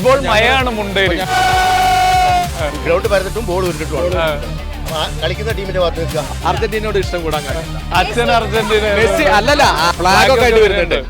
Football മയാണ് Munderi. Ground പരന്നിട്ടും ball ഉരുട്ടിട്ടുമാണ് കളിക്കുന്ന ടീമിന്റെ ഭാഗത്ത് നിൽക്കുക. അർജന്റീനയോട് ഇഷ്ടം കൂടാൻ അച്ഛൻ അർജന്റീന, മെസ്സി അല്ലല്ല ഫ്ലാഗ് ഒക്കെ ആയിട്ട് വരുന്നുണ്ട്.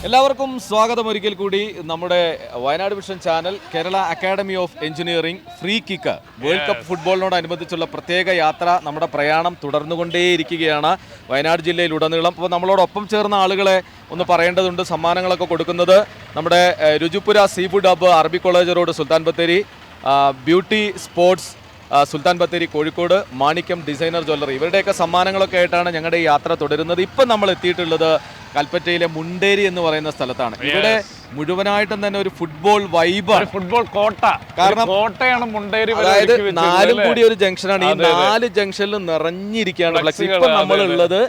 എല്ലാവർക്കും സ്വാഗതം ഒരിക്കൽ കൂടി നമ്മുടെ Wayanad vision channel Kerala academy of engineering free kick world cup ഫുട്ബോളിനോടനുബന്ധിച്ചുള്ള പ്രത്യേക യാത്ര, നമ്മുടെ പ്രയാണം തുടർന്നുകൊണ്ടേയിരിക്കുകയാണ് വയനാട് ജില്ലയിലുടനീളം. അപ്പോൾ നമ്മളോടൊപ്പം ചേർന്ന ആളുകളെ ഒന്ന് പറയേണ്ടതുണ്ട്. സമ്മാനങ്ങളൊക്കെ കൊടുക്കുന്നത് നമ്മുടെ രുചിപുര സീ ഫുഡ് ഹബ്ബ്, അറബി college road, Sultan Bathery, beauty sports Sultan Bathery Kozhikode, മാണിക്യം ഡിസൈനർ ജ്വല്ലറി, ഇവരുടെയൊക്കെ സമ്മാനങ്ങളൊക്കെ ആയിട്ടാണ് ഞങ്ങളുടെ ഈ യാത്ര തുടരുന്നത്. ഇപ്പം നമ്മൾ എത്തിയിട്ടുള്ളത് കൽപ്പറ്റയിലെ മുണ്ടേരി എന്ന് പറയുന്ന സ്ഥലത്താണ്. ഇവിടെ മുഴുവനായിട്ടും തന്നെ ഒരു ഫുട്ബോൾ വൈബാണ്, ഫുട്ബോൾ കോട്ട. കാരണം കോട്ടയാണ് മുണ്ടേരി. അതായത് നാലും കൂടി ഒരു ജംഗ്ഷനാണ്. ഈ 4 ജംഗ്ഷനിൽ നിറഞ്ഞിരിക്കുകയാണ് ഫ്ലക്സ്. ഇപ്പൊ നമ്മളുള്ളത്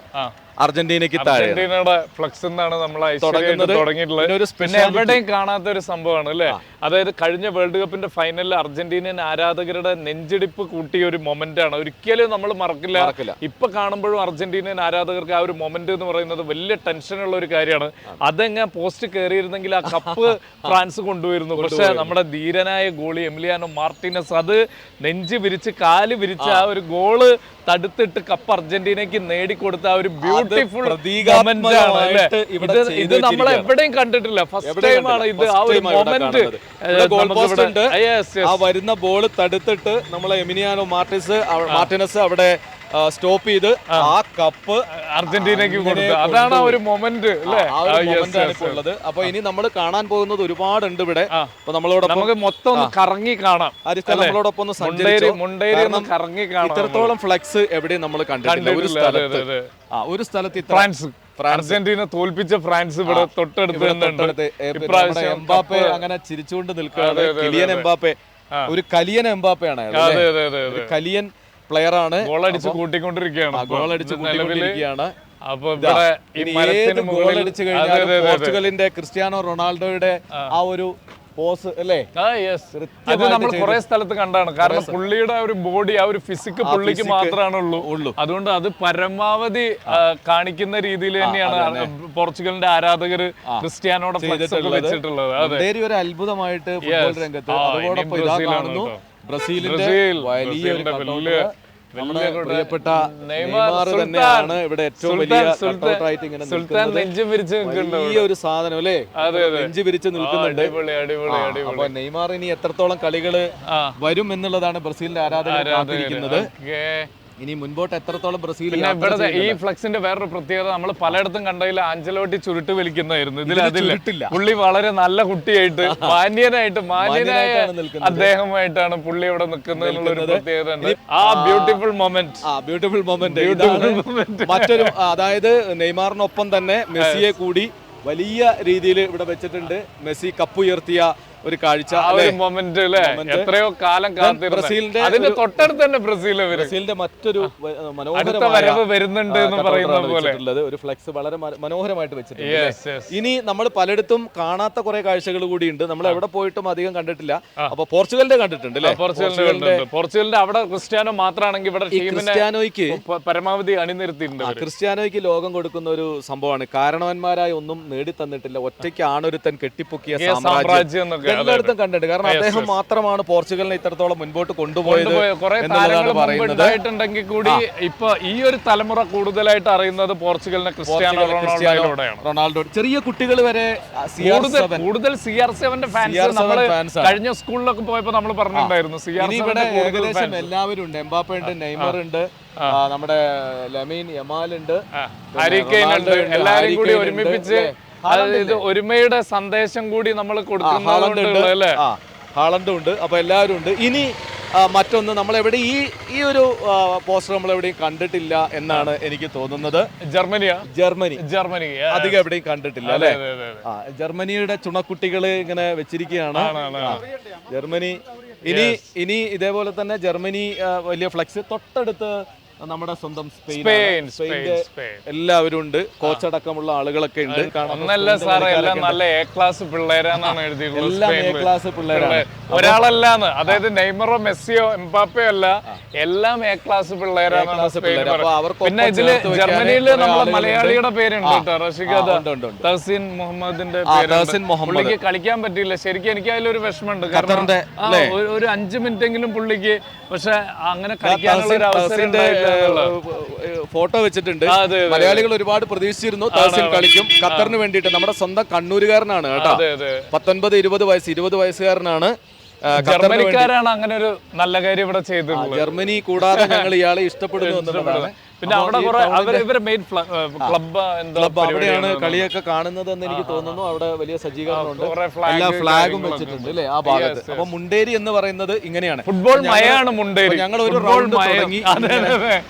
അർജന്റീനയ്ക്ക് താഴെ അർജന്റീനയുടെ ഫ്ലക്സ് എന്നാണ് നമ്മൾ തുടങ്ങിയിട്ടുള്ളത്. പിന്നെ എവിടെയും കാണാത്ത ഒരു സംഭവമാണ് അല്ലെ. അതായത് കഴിഞ്ഞ വേൾഡ് കപ്പിന്റെ ഫൈനലിൽ അർജന്റീനിയൻ ആരാധകരുടെ നെഞ്ചിടിപ്പ് കൂട്ടിയ ഒരു മൊമെന്റ് ആണ്, ഒരിക്കലും നമ്മൾ മറക്കില്ല. ഇപ്പൊ കാണുമ്പോഴും അർജന്റീനിയൻ ആരാധകർക്ക് ആ ഒരു മൊമെന്റ് എന്ന് പറയുന്നത് വലിയ ടെൻഷനുള്ള ഒരു കാര്യമാണ്. അതെങ്ങനെ പോസ്റ്റ് കയറിയിരുന്നെങ്കിൽ ആ കപ്പ് ഫ്രാൻസ് കൊണ്ടുവരുന്നു. പക്ഷെ നമ്മുടെ ധീരനായ ഗോളി എമിലിയാനോ മാർട്ടിനസ് അത് നെഞ്ച് വിരിച്ച് കാല് വിരിച്ച് ആ ഒരു ഗോള് തടുത്തിട്ട് കപ്പ് അർജന്റീനയ്ക്ക് നേടിക്കൊടുത്ത ആ ഒരു ബ്യൂട്ടിഫുൾ മൊമെന്റ് ആണ് അല്ലേ. ഇത് നമ്മൾ എവിടെയും കണ്ടിട്ടില്ല, ഫസ്റ്റ് ടൈം ആണ് ഇത്. ആ ഒരു മൊമെന്റ് ആ വരുന്ന ബോൾ തടുത്തിട്ട് നമ്മളെ എമിലിയാനോ മാർട്ടിനസ് അവിടെ സ്റ്റോപ്പ് ചെയ്ത് ആ കപ്പ് അർജന്റീനയ്ക്ക് കൊടുത്തു. അതാണ് ആ ഒരു മൊമെന്റ് അല്ലേ. ഉള്ളത്. അപ്പൊ ഇനി നമ്മൾ കാണാൻ പോകുന്നത് ഒരുപാടുണ്ട് ഇവിടെ. അപ്പൊ നമ്മളോടൊപ്പം നമുക്ക് മൊത്തം ഒന്ന് കറങ്ങി കാണാം. നമ്മളോടൊപ്പം ഒന്ന് കറങ്ങി കാണാം. ഇത്രത്തോളം ഫ്ലെക്സ് എവിടെയും നമ്മൾ കണ്ടിട്ടില്ല ഒരു സ്ഥലത്ത്. ഫ്രാൻസ്, അർജന്റീന തോൽപ്പിച്ച ഫ്രാൻസ് ഇവിടെ തൊട്ടടുത്ത് എംബാപ്പെ അങ്ങനെ ചിരിച്ചുകൊണ്ട് നിൽക്കുകയാണ്. കിലിയൻ എംബാപ്പെ ഒരു കലിയൻ എംബാപ്പയാണ്, കലിയൻ പ്ലെയർ ആണ്. ഗോളടിച്ച് കൂട്ടിക്കൊണ്ടിരിക്കുകയാണ്. അപ്പൊ ഏത് ഗോൾ അടിച്ചു കഴിഞ്ഞാൽ പോർച്ചുഗലിന്റെ ക്രിസ്ത്യാനോ റൊണാൾഡോയുടെ ആ ഒരു പോസ് അല്ലേ, അത് നമ്മൾ കുറെ സ്ഥലത്ത് കണ്ടാണ്. കാരണം പുള്ളിയുടെ ആ ഒരു ബോഡി, ആ ഒരു ഫിസിക്ക് പുള്ളിക്ക് മാത്രമാണ് ഉള്ളൂ. അതുകൊണ്ട് അത് പരമാവധി കാണിക്കുന്ന രീതിയിൽ തന്നെയാണ് പോർച്ചുഗലിന്റെ ആരാധകര് ക്രിസ്ത്യാനോടെ വെച്ചിട്ടുള്ളത്. ഒരു അത്ഭുതമായിട്ട് ഫുട്ബോൾ രംഗത്ത്. അതോടൊപ്പം ഇതാ കാണുന്നു ബ്രസീലിന്റെ വലിയ പ്രിയപ്പെട്ട നെയ്മാർ തന്നെയാണ് ഇവിടെ ഏറ്റവും വലിയ വലിയ ഒരു സാധനം അല്ലേ, നെഞ്ച് വിരിച്ച് നിൽക്കുന്നുണ്ട്. അപ്പൊ നെയ്മാർ ഇനി എത്രത്തോളം കളികള് വരും എന്നുള്ളതാണ് ബ്രസീലിന്റെ ആരാധകർ കാത്തിരിക്കുന്നത്. ഇനി മുൻപോട്ട് എത്രത്തോളം ബ്രസീൽ. ഈ ഫ്ലക്സിന്റെ വേറൊരു പ്രത്യേകത നമ്മൾ പലയിടത്തും കണ്ടതിൽ ആഞ്ചലോട്ടി ചുരുട്ട് വലിക്കുന്നതായിരുന്നു. ഇതിൽ പുള്ളി വളരെ നല്ല കുട്ടിയായിട്ട് മാന്യനായ അദ്ദേഹമായിട്ടാണ് പുള്ളി ഇവിടെ നിൽക്കുന്നത് എന്നുള്ളൊരു പ്രത്യേകത. ആ ബ്യൂട്ടിഫുൾ മൊമെന്റ് മറ്റൊരു, അതായത് നെയ്മാറിനൊപ്പം തന്നെ മെസ്സിയെ കൂടി വലിയ രീതിയിൽ ഇവിടെ വെച്ചിട്ടുണ്ട്. മെസ്സി കപ്പുയർത്തിയ ഒരു കാഴ്ച, മൊമെന്റ് അല്ലേ. എത്രയോ കാലം കാത്തിരുന്ന അതിന്റെ തൊട്ടടുത്ത് തന്നെ ബ്രസീലിന്റെ മറ്റൊരു വരവ് വരുന്നുണ്ട് എന്ന് പറയുന്നത് പോലെ ഒരു ഫ്ലെക്സ് വളരെ മനോഹരമായിട്ട് വെച്ചിട്ടുണ്ട്. ഇനി നമ്മൾ പലയിടത്തും കാണാത്ത കുറെ കാഴ്ചകൾ കൂടി ഉണ്ട്, നമ്മൾ എവിടെ പോയിട്ടും അധികം കണ്ടിട്ടില്ല. അപ്പൊ പോർച്ചുഗലിന്റെ കണ്ടിട്ടുണ്ട് അല്ലേ. പോർച്ചുഗലിന്റെ അവിടെ ക്രിസ്ത്യാനോ മാത്രമാണെങ്കിൽ ഇവിടെ ക്രിസ്ത്യാനോയ്ക്ക് പരമാവധി അണിനിരത്തിയിട്ടുണ്ട്. ക്രിസ്ത്യാനോയ്ക്ക് ലോകം കൊടുക്കുന്ന ഒരു സംഭവമാണ്. കാരണവന്മാരായി ഒന്നും നേടിത്തന്നിട്ടില്ല, ഒറ്റയ്ക്ക് ആണൊരുത്തൻ കെട്ടിപ്പൊക്കിയ സാമ്രാജ്യം എല്ലായിടത്തും കണ്ടിട്ടുണ്ട്. കാരണം അദ്ദേഹം മാത്രമാണ് പോർച്ചുഗലിനെ ഇത്രത്തോളം മുൻപോട്ട് കൊണ്ടുപോയത് എന്നുള്ളതാണ് പറയുന്നത്. കൂടി ഇപ്പൊ ഈ ഒരു തലമുറ കൂടുതലായിട്ട് അറിയുന്നത് പോർച്ചുഗലിനെ ക്രിസ്ത്യാനോ റൊണാൾഡോ. ചെറിയ കുട്ടികൾ വരെ കൂടുതൽ CR7 ഫാൻസ്. നമ്മള് കഴിഞ്ഞ സ്കൂളിലൊക്കെ പോയപ്പോ നമ്മൾ പറഞ്ഞിട്ടുണ്ടായിരുന്നു ഇവിടെ ഏകദേശം എല്ലാവരും ഉണ്ട്. എംബാപ്പെ ഉണ്ട്, നെയ്മർ ഉണ്ട്, നമ്മുടെ ലമീൻ യമാൽ ഉണ്ട്, ഹാരി കെയ്ൻ ഉണ്ട്. എല്ലാരും കൂടി ഒരുമിപ്പിച്ച് ഒരുമയുടെ സന്ദേശം കൂടി നമ്മൾ കൊടുക്കുന്നുണ്ട്. ഹാളണ്ടും ഉണ്ട്. അപ്പൊ എല്ലാവരും ഉണ്ട്. ഇനി മറ്റൊന്ന് നമ്മൾ എവിടെ ഈ ഒരു പോസ്റ്റർ നമ്മൾ എവിടെയും കണ്ടിട്ടില്ല എന്നാണ് എനിക്ക് തോന്നുന്നത്. ജർമ്മനി അധികം എവിടെയും കണ്ടിട്ടില്ല അല്ലെ. ജർമ്മനിയുടെ ചുണക്കുട്ടികള് ഇങ്ങനെ വെച്ചിരിക്കുകയാണ് ജർമ്മനി. ഇനി ഇതേപോലെ തന്നെ ജർമ്മനി വലിയ ഫ്ലെക്സ്. തൊട്ടടുത്ത് നമ്മുടെ സ്വന്തം സ്പെയിൻ എല്ലാവരും ഉണ്ട്, കോച്ചടക്കമുള്ള ആളുകളൊക്കെ ഉണ്ട്. ഒന്നല്ല സാറേ, എല്ലാം നല്ല എ ക്ലാസ് പിള്ളേരാന്നാണ് എഴുതിയിട്ടുള്ളത്. എല്ലാം എ ക്ലാസ് പിള്ളേരാണ്. ഒരാളല്ലാന്ന്, അതായത് നെയ്മറോ മെസ്സിയോ എംബാപ്പയോ അല്ല, എല്ലാം എ ക്ലാസ് പിള്ളേരാണ്. പിന്നെ ഇതില് ജർമ്മനിയില് നമ്മളെ മലയാളിയുടെ പേരുണ്ട് കേട്ടോ, റഷിഖ് തഹസീൻ മുഹമ്മദിന്റെ പുള്ളിക്ക് കളിക്കാൻ പറ്റിയില്ല. ശരിക്കും എനിക്ക് അതിലൊരു വിഷമമുണ്ട്. കാരണം ഒരു 5 മിനിറ്റെങ്കിലും പുള്ളിക്ക്, പക്ഷെ അങ്ങനെ കളിക്കാനുള്ള ഒരു അവസരം ഫോട്ടോ വെച്ചിട്ടുണ്ട്. മലയാളികൾ ഒരുപാട് പ്രതീക്ഷിച്ചിരുന്നു തഹസിൻ കളിക്കും. ഖത്തറിന് വേണ്ടിയിട്ട് നമ്മുടെ സ്വന്തം കണ്ണൂരുകാരനാണ് കേട്ടോ. 19-20 വയസ്സ്, 20 വയസ്സുകാരനാണ്. ജർമ്മനിക്കാരാണ് അങ്ങനെ ഒരു നല്ല കാര്യം ഇവിടെ ചെയ്തത്. ജർമ്മനി കൂടാതെ ഞങ്ങൾ ഇയാളെ ഇഷ്ടപ്പെടുന്നു എന്നുള്ളതാണ്. പിന്നെ അവിടെ ഇവരെ മെയിൻ ക്ലബ്ബ് അവിടെയാണ് കളിയൊക്കെ കാണുന്നത് എന്ന് എനിക്ക് തോന്നുന്നു. അവിടെ വലിയ സജ്ജീകരണമുണ്ട്, എല്ലാ ഫ്ലാഗും വെച്ചിട്ടുണ്ട് അല്ലേ ആ ഭാഗത്ത്. അപ്പൊ മുണ്ടേരി എന്ന് പറയുന്നത് ഇങ്ങനെയാണ്, ഫുട്ബോൾ മയാണ് മുണ്ടേരി. ഞങ്ങൾ ഒരു റൗണ്ട് തുടങ്ങി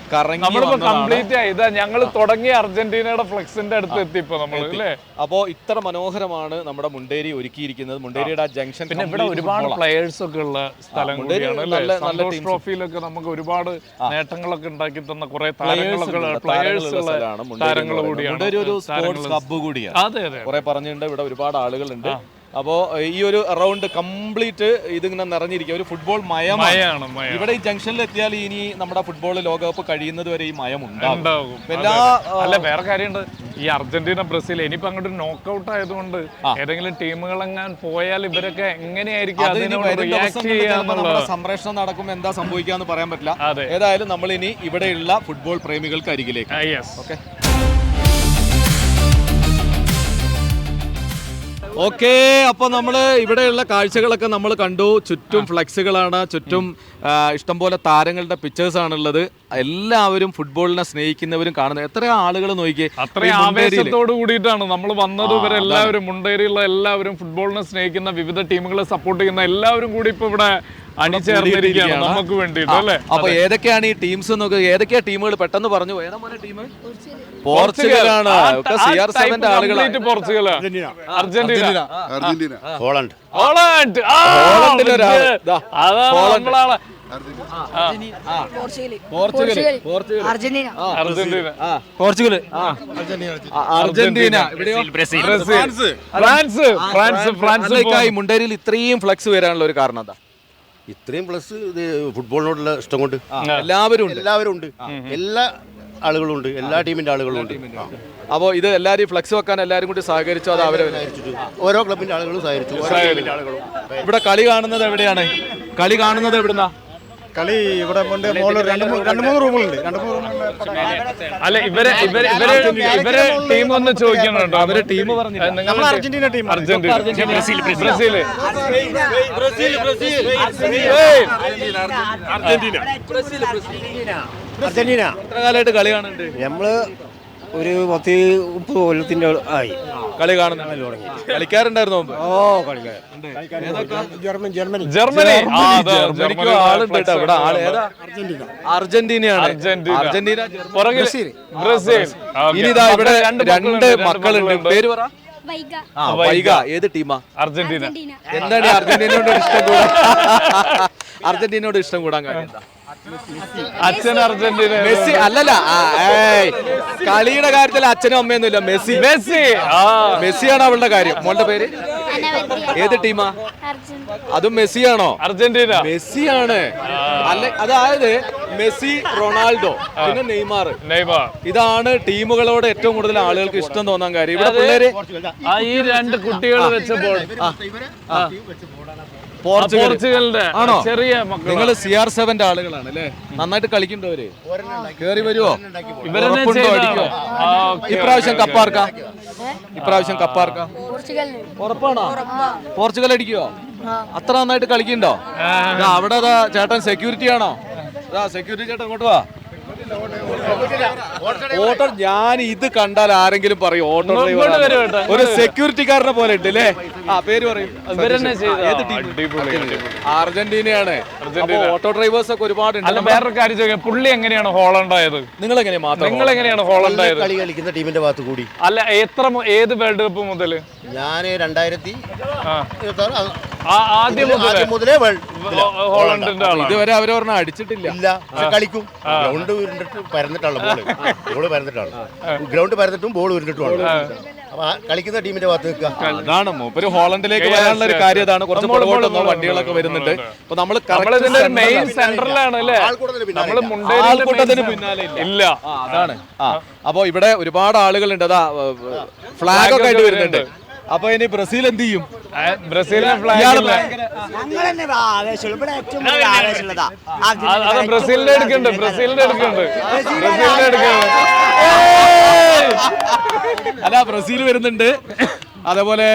കംപ്ലീറ്റ് ആയി. ഞങ്ങൾ തുടങ്ങി അർജന്റീനയുടെ ഫ്ലെക്സിന്റെ അടുത്ത് എത്തി ഇപ്പൊ നമ്മൾ അല്ലേ. അപ്പോ ഇത്ര മനോഹരമാണ് നമ്മുടെ മുണ്ടേരി ഒരുക്കിയിരിക്കുന്നത്. മുണ്ടേരിയുടെ ആ ജംഗ്ഷൻ, പിന്നെ ഇവിടെ ഒരുപാട് പ്ലെയേഴ്സ് ഒക്കെ ഉള്ള സ്ഥലം കൂടിയാണ് അല്ലേ. സന്തോഷ് ട്രോഫിയിലൊക്കെ നമുക്ക് ഒരുപാട് നേട്ടങ്ങളൊക്കെ ഉണ്ടാക്കി തന്ന കുറെ താരങ്ങൾ കൂടിയാണ്. ഒരു സ്പോർട്സ് ഹബ്ബ് കൂടിയാണ്. കുറെ പറഞ്ഞിട്ടുണ്ട്, ഇവിടെ ഒരുപാട് ആളുകളുണ്ട്. അപ്പോ ഈ ഒരു റൗണ്ട് കംപ്ലീറ്റ് ഇതിങ്ങനെ നിറഞ്ഞിരിക്കുക, ഒരു ഫുട്ബോൾ മയമാണ്. ഇവിടെ ഈ ജംഗ്ഷനിൽ എത്തിയാൽ ഇനി നമ്മുടെ ഫുട്ബോൾ ലോകകപ്പ് കഴിയുന്നത് വരെ ഈ മയം ഉണ്ടാകും. അല്ല, വേറെ കാര്യമുണ്ട്, ഈ അർജന്റീന ബ്രസീൽ ഇനിയിപ്പോ അങ്ങോട്ട് നോക്കൌട്ട് ആയതുകൊണ്ട് ഏതെങ്കിലും ടീമുകൾ എങ്ങാൻ പോയാൽ ഇവരൊക്കെ എങ്ങനെയായിരിക്കും സംപ്രേഷണം നടക്കും, എന്താ സംഭവിക്കാന്ന് പറയാൻ പറ്റില്ല. ഏതായാലും നമ്മൾ ഇനി ഇവിടെയുള്ള ഫുട്ബോൾ പ്രേമികൾക്ക് അരികിലേക്ക്. ഓക്കെ, അപ്പൊ നമ്മള് ഇവിടെയുള്ള കാഴ്ചകളൊക്കെ നമ്മൾ കണ്ടു. ചുറ്റും ഫ്ലെക്സുകളാണ്, ചുറ്റും ഇഷ്ടംപോലെ താരങ്ങളുടെ പിക്ചേഴ്സ് ആണുള്ളത്. എല്ലാവരും ഫുട്ബോളിനെ സ്നേഹിക്കുന്നവരും കാണുന്നത്. എത്ര ആളുകൾ നോക്കിയേ, അത്രയും ആവേശത്തോട് കൂടിയിട്ടാണ് നമ്മൾ വന്നത്. ഇവരെല്ലാവരും മുണ്ടേരിയുള്ള എല്ലാവരും ഫുട്ബോളിനെ സ്നേഹിക്കുന്ന, വിവിധ ടീമുകളെ സപ്പോർട്ട് ചെയ്യുന്ന എല്ലാവരും കൂടി ഇപ്പൊ ഇവിടെ അണിചേർന്നിരിക്കുകയാണ് നമുക്ക് വേണ്ടിയിട്ട് അല്ലേ. അപ്പൊ ഏതൊക്കെയാണ് ഈ ടീംസ് നോക്കുക, ഏതൊക്കെയാ ടീമുകൾ പെട്ടെന്ന് പറഞ്ഞു. ഏതാ മോനെ ടീം? പോർച്ചുഗലാണ്. CR7 ആളുകളാണ്. Portugal, Argentina, Holland, Argentina, France. മുണ്ടേരിയിൽ ഇത്രയും ഫ്ലക്സ് വരാനുള്ള ഒരു കാരണം എന്താ? ഇത്രയും പ്ലസ് ഇത് ഫുട്ബോളിനോടുള്ള ഇഷ്ടം കൊണ്ട് എല്ലാവരും ഉണ്ട്. എല്ലാ ആളുകളും ഉണ്ട്, എല്ലാ ടീമിന്റെ ആളുകളും ഉണ്ട്. അപ്പോൾ ഇത് എല്ലാവരും ഫ്ലക്സ് വെക്കാൻ എല്ലാവരും കൂടി സഹകരിച്ചു. അത് അവരെ ഓരോ ക്ലബിന്റെ ആളുകളും സഹകരിച്ചു. ഇവിടെ കളി കാണുന്നത് എവിടെയാണ്? കളി കാണുന്നത് എവിടുന്നാ? കളി ഇവിടെ രണ്ട് മൂന്ന് റൂമുകളുണ്ട്. അല്ല, ഇവരെ ടീം ഒന്ന് ചോദിക്കണോ? അവരെ ടീം പറഞ്ഞു. അർജന്റീന ടീം, അർജന്റീന എത്ര കാലമായിട്ട് കളി കാണുന്നുണ്ട്? നമ്മള് ഒരു 30 കൊല്ലത്തിന്റെ ആയി കളി കാണുന്ന തുടങ്ങി. കളിക്കാറുണ്ടായിരുന്നു മുമ്പ്? ജർമ്മനിക്കോ ആളുണ്ട് കേട്ടോ ഇവിടെ. അർജന്റീനയാണ്. Argentina, Brazil. ഇനി ഇതാ ഇവിടെ രണ്ട് മക്കളുണ്ട്. പേര് പറ. വൈഗ. ഏത് ടീമാ? അർജന്റീന. എന്താണ് അർജന്റീനയോട് ഇഷ്ടം കൂടാൻ? അർജന്റീനയോട് ഇഷ്ടം കൂടാൻ കാര്യം എന്താ? അച്ഛൻ അർജന്റീന. മെസ്സി അല്ലല്ല, കളിയുടെ കാര്യത്തിൽ അച്ഛനും അമ്മയൊന്നുമില്ല. മെസ്സിയാണ് അവളുടെ കാര്യം. മോളുടെ പേര്? ഏത് ടീമാ? അതും മെസ്സിയാണോ? അർജന്റീന. മെസ്സിയാണ്. അതായത് മെസ്സി, റൊണാൾഡോ, പിന്നെ നെയ്മാർ. ഇതാണ് ടീമുകളോട് ഏറ്റവും കൂടുതൽ ആളുകൾക്ക് ഇഷ്ടം തോന്നാൻ കാര്യം. ഇവിടെ പിള്ളേര് ഈ രണ്ട് കുട്ടികൾ വെച്ചപ്പോൾ പോർച്ചുഗലിന്റെ ആണോ? ചെറിയ നിങ്ങൾ CR7 ആളുകളാണ് അല്ലേ? നന്നായിട്ട് കളിക്കണ്ടവര് കേറി വരുവോ? അടിക്കോ? ഇപ്രാവശ്യം കപ്പാർക്ക? ഉറപ്പാണോ? പോർച്ചുഗൽ അടിക്കോ? അത്ര നന്നായിട്ട് കളിക്കണ്ടോ? അവിടെ ചേട്ടൻ സെക്യൂരിറ്റി ആണോ? സെക്യൂരിറ്റി ചേട്ടൻ ഇങ്ങോട്ട് വാ. ഓട്ടോ ഞാൻ ഇത് കണ്ടാൽ ആരെങ്കിലും പറയും ഓട്ടോ ഡ്രൈവർ, ഒരു സെക്യൂരിറ്റിക്കാരനെ പോലെ ഉണ്ട് അല്ലേ? പേര് പറയും. അർജന്റീനയാണ്. ഓട്ടോ ഡ്രൈവേഴ്സ് ഒക്കെ ഒരുപാടുണ്ട്. അല്ല, വേറൊരു കാര്യം ചോദിക്കാം, പുള്ളി എങ്ങനെയാണ് ഹോളണ്ടായത്? നിങ്ങൾ എങ്ങനെയാണ് ഹോളണ്ടായത്? കളി കളിക്കുന്ന ടീമിന്റെ ഭാഗത്ത് കൂടി. അല്ല, ഏത് വേൾഡ് കപ്പ് മുതല്? ഞാൻ 2026 ആദ്യം മുതലേ ഹോളണ്ടിന്റെ ആളാണ്. ഇതുവരെ അവരൊരെണ്ണം അടിച്ചിട്ടില്ല. കളിക്കും, ഗ്രൗണ്ട് ഉരുണ്ടിട്ട് പരന്നിട്ടാണ് ബോള് പരന്നിട്ടാണ്. ഗ്രൗണ്ട് പരന്നിട്ടും ബോൾ ഉരുണ്ടിട്ടുമാണ്. അപ്പൊ കളിക്കുന്ന ടീമിന്റെ ഭാഗത്ത് നിൽക്കുക. അതാണ് മൂപ്പര് ഹോളണ്ടിലേക്ക് വരാനുള്ള ഒരു കാര്യം അതാണ്. കുറച്ച് പുറകോട്ടൊന്നും വണ്ടികളൊക്കെ വരുന്നുണ്ട്. അപ്പൊ നമ്മൾ മെയിൻ സെന്ററിലാണ് അല്ലേ? നമ്മള് ആൾക്കൂട്ടത്തിന് പിന്നാലെ ഇല്ല. അതാണ്. അപ്പൊ ഇവിടെ ഒരുപാട് ആളുകളുണ്ട്. അതാ ഫ്ലാഗ് ഒക്കെ ആയിട്ട് വരുന്നുണ്ട്. അപ്പൊ ഇനി ബ്രസീൽ എന്ത് ചെയ്യും? ബ്രസീലിന്റെ ഫ്ലാഗ് ബ്രസീലിന്റെ എടുക്കുന്നുണ്ട്. അല്ല ബ്രസീൽ വരുന്നുണ്ട്. അതേപോലെ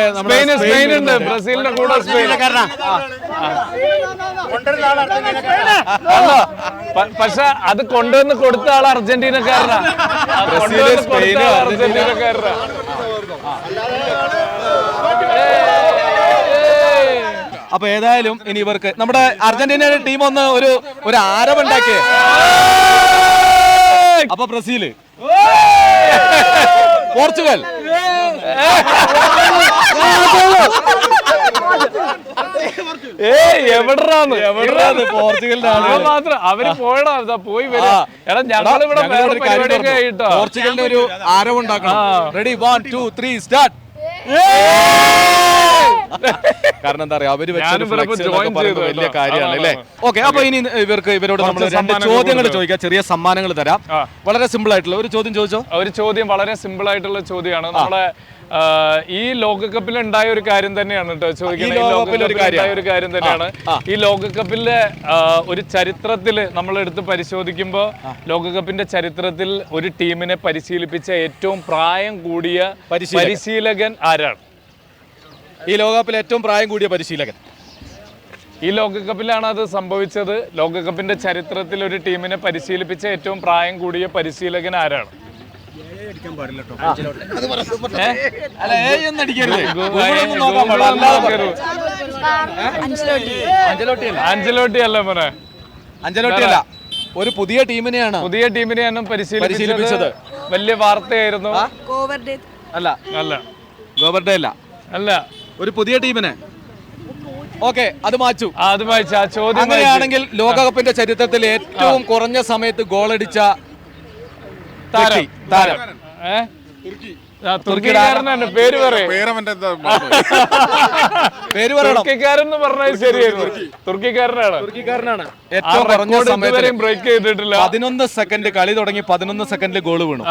സ്പെയിൻ ഉണ്ട്. ബ്രസീലിന്റെ കൂടെ സ്പെയിൻ. പക്ഷെ അത് കൊണ്ടുവന്ന് കൊടുത്ത ആൾ അർജന്റീനക്കാരനാ. അർജന്റീനക്കാരനാ. അപ്പൊ ഏതായാലും ഇനി ഇവർക്ക് നമ്മുടെ അർജന്റീനയുടെ ടീം ഒന്ന് ഒരു ആരവുണ്ടാക്കിയേ. അപ്പൊ ബ്രസീല്, പോർച്ചുഗൽ, എവിടെയാണ് പോർച്ചുഗലിന്റെ മാത്രം അവര് പോയടാ പോയി വരാം. എടാ ഞങ്ങളിവിടെ പോർച്ചുഗലിന്റെ ഒരു ആരവുണ്ടാക്കണം. Ready 1 2 3 start. കാരണം എന്താ പറയാ അവര് വലിയ കാര്യമാണ് അല്ലേ? ഓക്കെ, അപ്പൊ ഇനി ഇവരോട് നമ്മൾ രണ്ട് ചോദ്യങ്ങൾ ചോദിക്കാം. ചെറിയ സമ്മാനങ്ങൾ തരാം. വളരെ സിമ്പിൾ ആയിട്ടുള്ള ഒരു ചോദ്യം ചോദിച്ചോ. ഒരു ചോദ്യം വളരെ സിമ്പിൾ ആയിട്ടുള്ള ചോദ്യമാണ്. നമ്മളെ ഈ ലോകകപ്പിൽ ഉണ്ടായ ഒരു കാര്യം തന്നെയാണ് കേട്ടോ ചോദിക്കുന്നത്. ഒരു കാര്യം തന്നെയാണ്. ഈ ലോകകപ്പിലെ ഒരു ചരിത്രത്തില് നമ്മൾ എടുത്ത് പരിശോധിക്കുമ്പോൾ ലോകകപ്പിന്റെ ചരിത്രത്തിൽ ഒരു ടീമിനെ പരിശീലിപ്പിച്ച ഏറ്റവും പ്രായം കൂടിയ പരിശീലകൻ ആരാണ്? ഈ ലോകകപ്പിൽ ഏറ്റവും പ്രായം കൂടിയ പരിശീലകൻ ഈ ലോകകപ്പിലാണ് അത് സംഭവിച്ചത്. ലോകകപ്പിന്റെ ചരിത്രത്തിൽ ഒരു ടീമിനെ പരിശീലിപ്പിച്ച ഏറ്റവും പ്രായം കൂടിയ പരിശീലകൻ ആരാണ്? അഞ്ചലോട്ടി അല്ല മോനെ, അഞ്ചലോട്ടി അല്ല. ഒരു പുതിയ ടീമിനെയാണ് പരിശീലിപ്പിച്ചത്. വലിയ വാർത്തയായിരുന്നു. അല്ല അല്ല ഗോബർഡേ അല്ല. അല്ല, ഒരു പുതിയ ടീമിനെ. ഓക്കെ, അത് മാച്ചു. ആ ചോദ്യം അങ്ങനെയാണെങ്കിൽ ലോകകപ്പിന്റെ ചരിത്രത്തിൽ ഏറ്റവും കുറഞ്ഞ സമയത്ത് ഗോളടിച്ച താരം തുർക്കിക്കാരനാണ്. പേര് തുർക്കിക്കാരെന്ന് പറഞ്ഞാൽ ശരിയായിരുന്നു. തുർക്കിക്കാരനാണ്. ഏറ്റവും കുറഞ്ഞ സമയത്ത് ബ്രേക്ക് ചെയ്തിട്ടില്ല. 11 സെക്കൻഡ് കളി തുടങ്ങി 11 സെക്കൻഡിൽ ഗോൾ വീണു.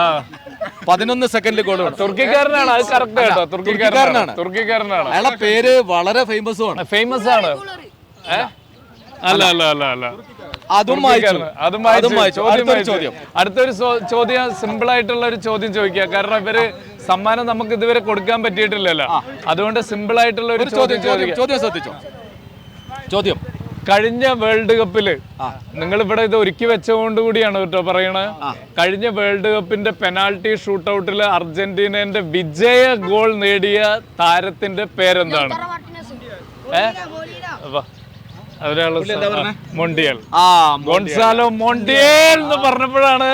11 സെക്കൻഡിൽ ഗോൾ വീണു. തുർക്കിക്കാരനാണ്. അത് കറക്റ്റ് കേട്ടോ. തുർക്കിക്കാരനാണ്. അയാളെ പേര് വളരെ ഫേമസ് ആണ്. അല്ല അല്ല അല്ല അല്ല അതും ചോദ്യം. അടുത്തൊരു ചോദ്യം സിമ്പിൾ ആയിട്ടുള്ള ഒരു ചോദ്യം ചോദിക്കുക. കാരണം ഇവര് സമ്മാനം നമുക്ക് ഇതുവരെ കൊടുക്കാൻ പറ്റിയിട്ടില്ലല്ലോ. അതുകൊണ്ട് സിമ്പിൾ ആയിട്ടുള്ള ഒരു ചോദ്യം. കഴിഞ്ഞ വേൾഡ് കപ്പില് നിങ്ങൾ ഇവിടെ ഇത് ഒരുക്കി വെച്ചുകൊണ്ട് കൂടിയാണ് കേട്ടോ പറയണത്. കഴിഞ്ഞ വേൾഡ് കപ്പിന്റെ പെനാൾട്ടി ഷൂട്ടൌട്ടില് അർജന്റീനന്റെ വിജയ ഗോൾ നേടിയ താരത്തിന്റെ പേരെന്താണ്? മൊണ്ടിയൽ. ഗോൺസാലോ മൊണ്ടിയൽ എന്ന് പറഞ്ഞപ്പോഴാണ്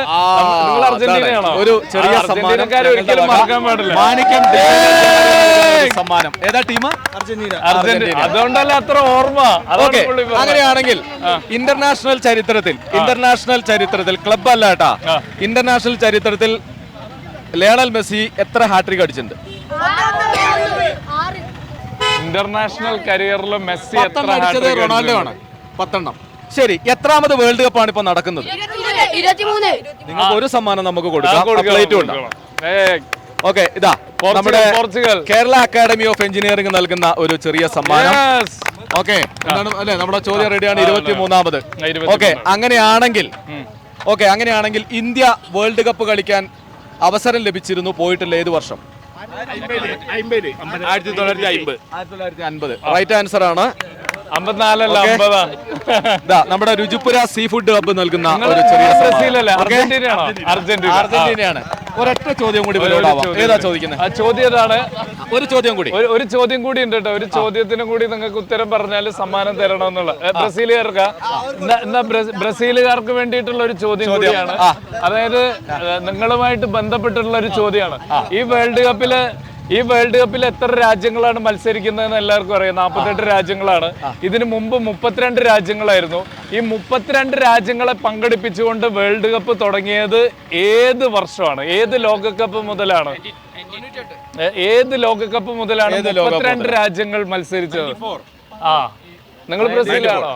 നിങ്ങൾ അർജന്റീനയാണോ? ഒരു ചെറിയ അർജന്റീനക്കാരെ ഒരിക്കലും മറക്കാൻ പാടില്ല. സമ്മാനം. ഏതാ ടീം? അർജന്റീന. അതുകൊണ്ടല്ല അത്ര ഓർമ്മ. അങ്ങനെയാണെങ്കിൽ ഇന്റർനാഷണൽ ചരിത്രത്തിൽ ക്ലബ് അല്ല കേട്ടാ, ഇന്റർനാഷണൽ ചരിത്രത്തിൽ ലയണൽ മെസ്സി എത്ര ഹാട്രിക് അടിച്ചിട്ടുണ്ട്? ഇന്റർനാഷണൽ കരിയറിൽ മെസ്സി റൊണാൾഡോ ആണ് 10. ശരി, എത്രാമത് വേൾഡ് കപ്പ് ആണ് ഇപ്പൊ നടക്കുന്നത്? 23. നിങ്ങൾക്ക് ഒരു സമ്മാനം നമുക്ക് കൊടുക്കാം. ഓക്കെ, ഇതാ നമ്മുടെ Portugal Kerala academy of engineering നൽകുന്ന ഒരു ചെറിയ സമ്മാനം. ഓക്കെ, അല്ലേ? നമ്മുടെ ചോദ്യം റെഡിയാണ്. 23ാമത്. ഓക്കെ, അങ്ങനെയാണെങ്കിൽ ഇന്ത്യ വേൾഡ് കപ്പ് കളിക്കാൻ അവസരം ലഭിച്ചിരുന്നു, പോയിട്ടില്ല. ഏത് വർഷം? 1950. റൈറ്റ് ആൻസർ ആണ്. 54 നമ്മുടെ രുചിപുര സീ ഫുഡ് ഹബ്ബ് നൽകുന്ന ഒരു ചെറിയ അർജന്റീനയാണ്. ഒരൊറ്റ ചോദ്യം കൂടി ഏതാ ചോദിക്കുന്നത്? ഒരു ചോദ്യം കൂടി ഉണ്ട് കേട്ടോ. ഒരു ചോദ്യത്തിന് കൂടി നിങ്ങൾക്ക് ഉത്തരം പറഞ്ഞാൽ സമ്മാനം തരണമെന്നുള്ള ബ്രസീലുകാർക്ക് വേണ്ടിയിട്ടുള്ള ഒരു ചോദ്യം കൂടിയാണ്. അതായത് നിങ്ങളുമായിട്ട് ബന്ധപ്പെട്ടിട്ടുള്ള ഒരു ചോദ്യമാണ്. ഈ വേൾഡ് കപ്പില് ഈ വേൾഡ് കപ്പിൽ എത്ര രാജ്യങ്ങളാണ് മത്സരിക്കുന്നതെന്ന് എല്ലാവർക്കും അറിയാം. 48 രാജ്യങ്ങളാണ്. ഇതിനു മുമ്പ് 32 രാജ്യങ്ങളായിരുന്നു. ഈ 32 രാജ്യങ്ങളെ പങ്കെടുപ്പിച്ചുകൊണ്ട് വേൾഡ് കപ്പ് തുടങ്ങിയത് ഏത് വർഷമാണ്? ഏത് ലോകകപ്പ് മുതലാണ്? ഏത് ലോകകപ്പ് മുതലാണ് 32 രാജ്യങ്ങൾ മത്സരിച്ചത്? ആ, നിങ്ങൾ ബ്രസീലാണോ?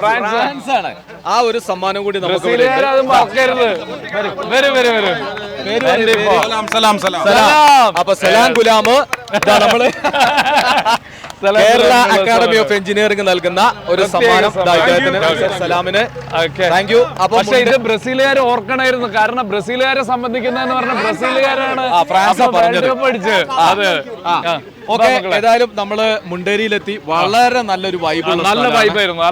ഫ്രാൻസ് ആണ്. ആ ഒരു സമ്മാനം കൂടി നമുക്ക് ബ്രസീലുകാരത് മറക്കരുത്. വരും. അപ്പൊ സലാം ഗുലാം നമ്മള് കേരള അക്കാദമി ഓഫ് എഞ്ചിനീയറിംഗ് നൽകുന്ന ഒരു സമ്മാനം സലാമിന്. Thank you. പക്ഷെ ഇത് ബ്രസീലുകാർ ഓർക്കണായിരുന്നു. കാരണം ബ്രസീലുകാരെ സംബന്ധിക്കുന്നതെന്ന് പറഞ്ഞാൽ ബ്രസീലുകാരാണ് ഫ്രാൻസ് വേൾഡ് കപ്പ് അടിച്ചത്. അതെ, ഓക്കെ. ഏതായാലും നമ്മള് മുണ്ടേരിയിലെത്തി. വളരെ നല്ലൊരു വൈബ്, നല്ല വൈബായിരുന്നു.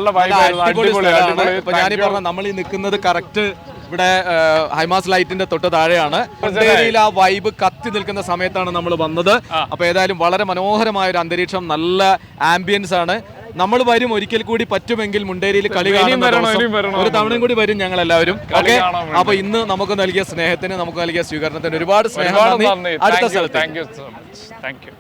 ഇപ്പൊ ഞാനീ പറഞ്ഞ നമ്മൾ ഈ നിൽക്കുന്നത് കറക്റ്റ് ഇവിടെ ഹൈമാസ് ലൈറ്റിന്റെ തൊട്ട് താഴെയാണ്. മുണ്ടേരിയിൽ ആ വൈബ് കത്തി നിൽക്കുന്ന സമയത്താണ് നമ്മൾ വന്നത്. അപ്പൊ ഏതായാലും വളരെ മനോഹരമായ ഒരു അന്തരീക്ഷം, നല്ല ആംബിയൻസ് ആണ്. നമ്മൾ വരും ഒരിക്കൽ കൂടി പറ്റുമെങ്കിൽ മുണ്ടേരിയിൽ കളി കാണുന്ന ഒരു തവണയും കൂടി വരും ഞങ്ങൾ എല്ലാവരും. ഓക്കെ. അപ്പൊ ഇന്ന് നമുക്ക് നൽകിയ സ്നേഹത്തിന്, നമുക്ക് നൽകിയ സ്വീകരണത്തിന് ഒരുപാട് സ്നേഹം. അടുത്ത സ്ഥലത്ത്. Thank you.